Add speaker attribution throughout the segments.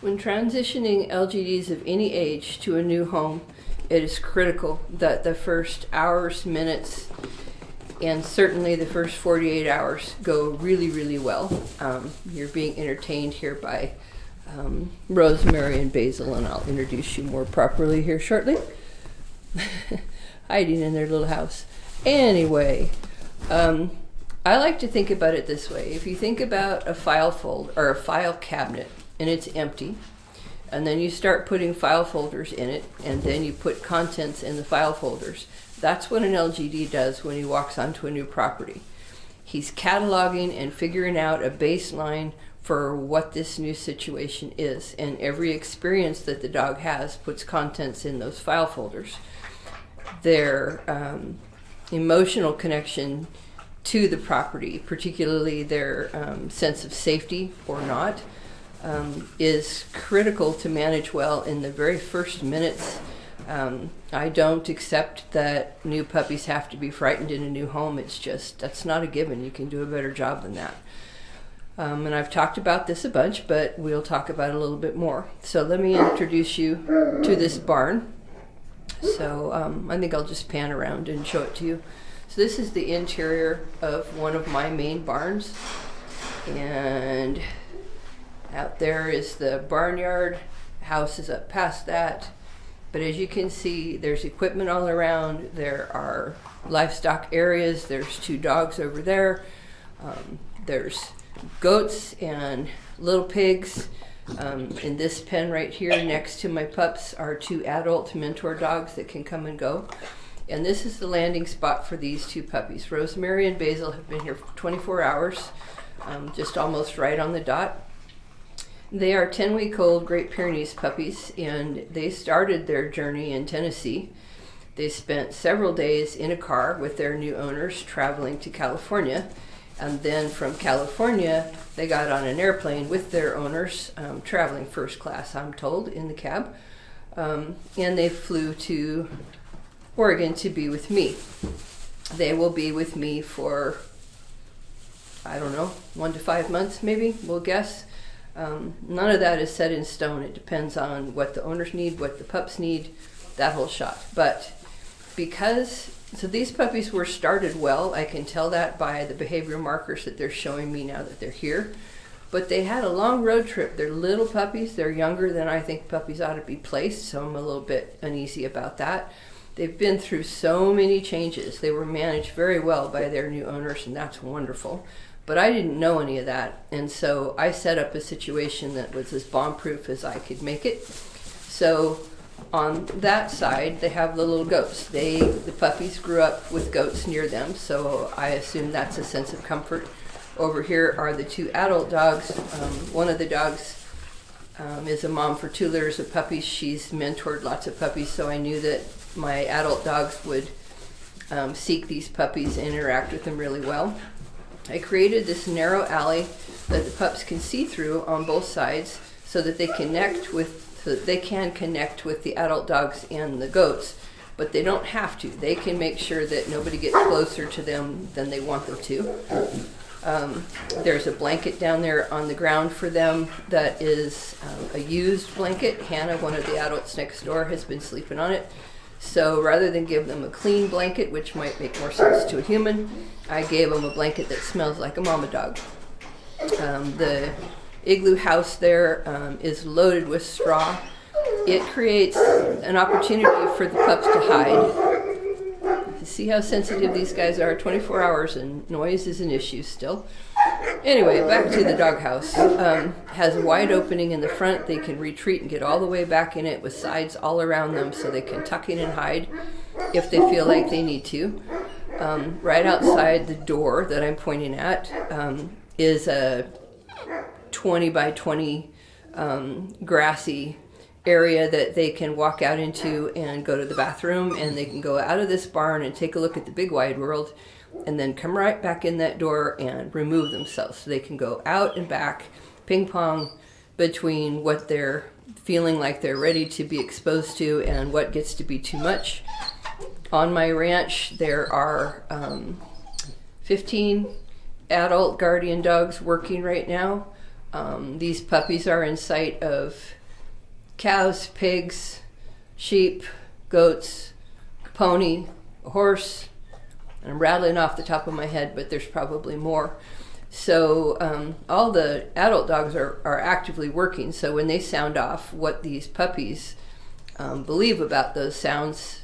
Speaker 1: When transitioning LGDs of any age to a new home, it is critical that the first hours, minutes, and certainly the first 48 hours go really, really well. You're being entertained here by Rosemary and Basil, and I'll introduce you more properly here shortly. Hiding in their little house. Anyway, I like to think about it this way. If you think about a file folder or a file cabinet and it's empty, and then you start putting file folders in it, and then you put contents in the file folders, that's what an LGD does when he walks onto a new property. He's cataloging and figuring out a baseline for what this new situation is, and every experience that the dog has puts contents in those file folders. Their emotional connection to the property, particularly their sense of safety or not, is critical to manage well in the very first minutes. I don't accept that new puppies have to be frightened in a new home. It's just, that's not a given. You can do a better job than that. And I've talked about this a bunch, but we'll talk about it a little bit more. So let me introduce you to this barn. So I think I'll just pan around and show it to you. So this is the interior of one of my main barns. And out there is the barnyard. House is up past that. But as you can see, there's equipment all around. There are livestock areas. There's 2 dogs over there. There's goats and little pigs. In this pen right here next to my pups are 2 adult mentor dogs that can come and go. And this is the landing spot for these 2 puppies. Rosemary and Basil have been here for 24 hours, just almost right on the dot. They are 10-week-old Great Pyrenees puppies, and they started their journey in Tennessee. They spent several days in a car with their new owners traveling to California. And then from California, they got on an airplane with their owners, traveling first class, I'm told, in the cab. And they flew to Oregon to be with me. They will be with me for, I don't know, 1 to 5 months maybe, we'll guess. None of that is set in stone. It depends on what the owners need, what the pups need, that whole shot. But so these puppies were started well. I can tell that by the behavior markers that they're showing me now that they're here. But they had a long road trip. They're little puppies. They're younger than I think puppies ought to be placed, so I'm a little bit uneasy about that. They've been through so many changes. They were managed very well by their new owners, and that's wonderful. But I didn't know any of that, and so I set up a situation that was as bomb-proof as I could make it. So on that side, they have the little goats. The puppies grew up with goats near them, so I assume that's a sense of comfort. Over here are the 2 adult dogs. One of the dogs is a mom for 2 litters of puppies. She's mentored lots of puppies, so I knew that my adult dogs would seek these puppies and interact with them really well. I created this narrow alley that the pups can see through on both sides so that they can connect with the adult dogs and the goats, but they don't have to. They can make sure that nobody gets closer to them than they want them to. There's a blanket down there on the ground for them that is a used blanket. Hannah, one of the adults next door, has been sleeping on it. So rather than give them a clean blanket, which might make more sense to a human, I gave them a blanket that smells like a mama dog. The igloo house there is loaded with straw. It creates an opportunity for the pups to hide. You see how sensitive these guys are? 24 hours and noise is an issue still. Anyway, back to the doghouse. Has a wide opening in the front. They can retreat and get all the way back in it with sides all around them so they can tuck in and hide if they feel like they need to. Right outside the door that I'm pointing at is a 20 by 20 grassy area that they can walk out into and go to the bathroom, and they can go out of this barn and take a look at the big wide world and then come right back in that door and remove themselves. So they can go out and back, ping pong between what they're feeling like they're ready to be exposed to and what gets to be too much. On my ranch, there are 15 adult guardian dogs working right now. These puppies are in sight of cows, pigs, sheep, goats, pony, a horse, and I'm rattling off the top of my head, but there's probably more. So all the adult dogs are actively working. So when they sound off, what these puppies believe about those sounds,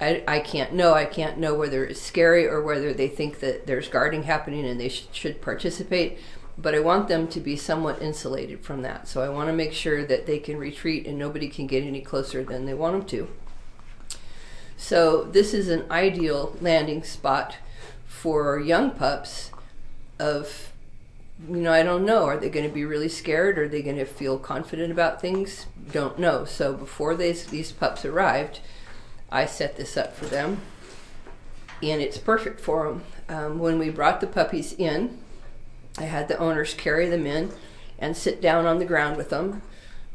Speaker 1: I can't know. I can't know whether it's scary or whether they think that there's guarding happening and they should participate. But I want them to be somewhat insulated from that. So I want to make sure that they can retreat and nobody can get any closer than they want them to. So this is an ideal landing spot for young pups of, I don't know, are they going to be really scared? Are they going to feel confident about things? Don't know. So before these pups arrived, I set this up for them, and it's perfect for them. When we brought the puppies in, I had the owners carry them in and sit down on the ground with them.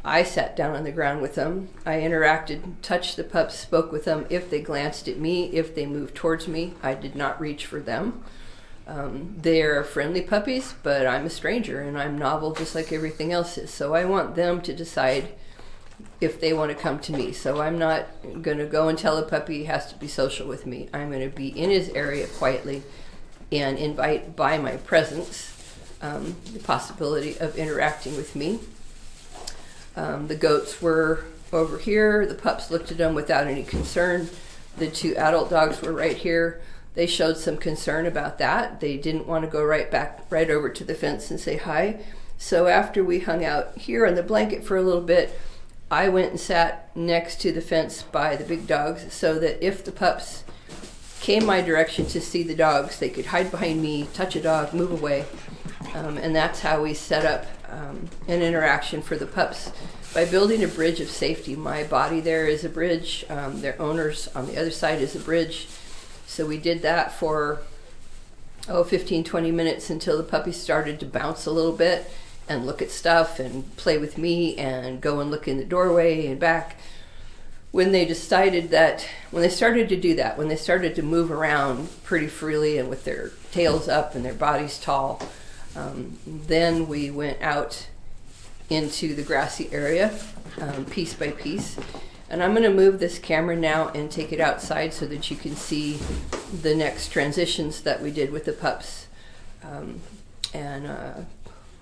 Speaker 1: I sat down on the ground with them. I interacted, touched the pups, spoke with them. If they glanced at me, if they moved towards me, I did not reach for them. They're friendly puppies, but I'm a stranger and I'm novel just like everything else is. So I want them to decide if they want to come to me. So I'm not going to go and tell a puppy he has to be social with me. I'm going to be in his area quietly and invite by my presence the possibility of interacting with me. The goats were over here. The pups looked at them without any concern. The two adult dogs were right here. They showed some concern about that. They didn't want to go right over to the fence and say hi. So after we hung out here on the blanket for a little bit, I went and sat next to the fence by the big dogs so that if the pups came my direction to see the dogs, they could hide behind me, touch a dog, move away. And that's how we set up an interaction for the pups by building a bridge of safety. My body there is a bridge. Their owners on the other side is a bridge. So we did that for 15, 20 minutes until the puppies started to bounce a little bit and look at stuff and play with me and go and look in the doorway and back. When they started to do that, when they started to move around pretty freely and with their tails up and their bodies tall, then we went out into the grassy area, piece by piece. And I'm going to move this camera now and take it outside so that you can see the next transitions that we did with the pups.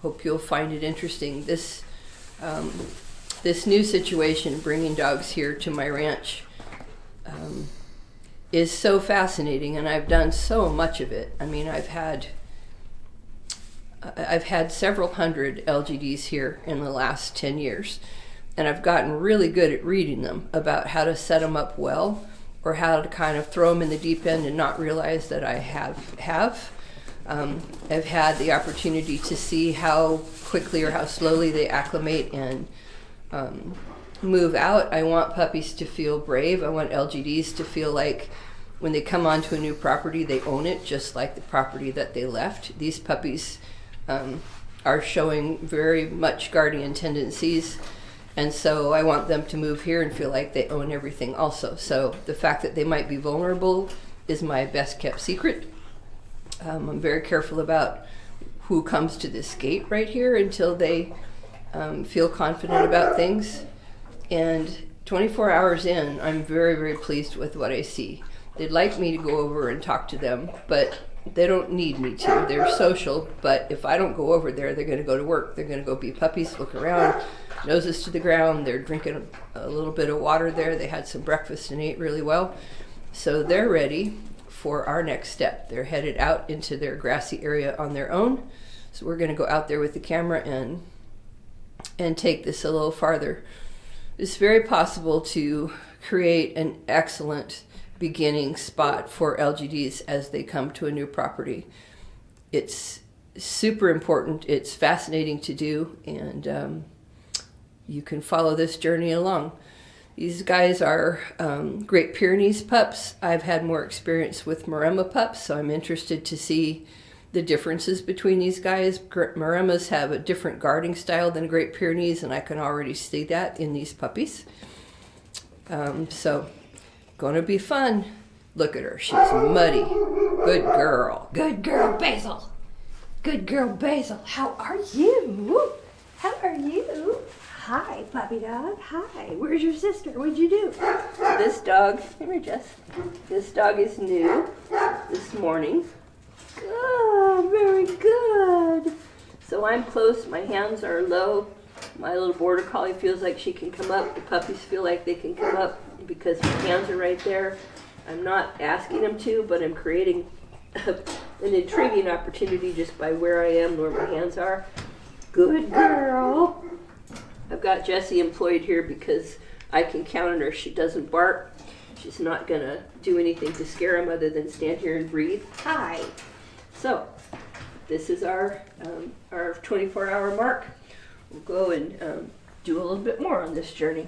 Speaker 1: Hope you'll find it interesting. This new situation, bringing dogs here to my ranch, is so fascinating, and I've done so much of it. I mean, I've had several hundred LGDs here in the last 10 years, and I've gotten really good at reading them about how to set them up well, or how to kind of throw them in the deep end and not realize that I have. I've had the opportunity to see how quickly or how slowly they acclimate and move out. I want puppies to feel brave. I want LGDs to feel like when they come onto a new property, they own it, just like the property that they left. These puppies are showing very much guardian tendencies, and so I want them to move here and feel like they own everything also. So the fact that they might be vulnerable is my best kept secret. I'm very careful about who comes to this gate right here until they feel confident about things. And 24 hours in, I'm very, very pleased with what I see. They'd like me to go over and talk to them, but they don't need me to. They're social, but if I don't go over there, they're going to go to work. They're going to go be puppies, look around, noses to the ground. They're drinking a little bit of water there. They had some breakfast and ate really well. So they're ready for our next step. They're headed out into their grassy area on their own. So we're going to go out there with the camera and take this a little farther. It's very possible to create an excellent beginning spot for LGDs as they come to a new property. It's super important. It's fascinating to do, and you can follow this journey along. These guys are Great Pyrenees pups. I've had more experience with Maremma pups, so I'm interested to see the differences between these guys. Maremmas have a different guarding style than Great Pyrenees, and I can already see that in these puppies. So, gonna be fun. Look at her, she's muddy. Good girl, Basil. Good girl, Basil. How are you? How are you?
Speaker 2: Hi, puppy dog. Hi. Where's your sister? What'd you do?
Speaker 1: This dog, come here, Jess. This dog is new this morning.
Speaker 2: Oh, very good.
Speaker 1: So I'm close, my hands are low. My little border collie feels like she can come up. The puppies feel like they can come up because my hands are right there. I'm not asking them to, but I'm creating an intriguing opportunity just by where I am, where my hands are. Good girl. I've got Jessie employed here because I can count on her. She doesn't bark. She's not gonna do anything to scare him other than stand here and breathe. Hi. So this is our 24-hour mark. We'll go and do a little bit more on this journey.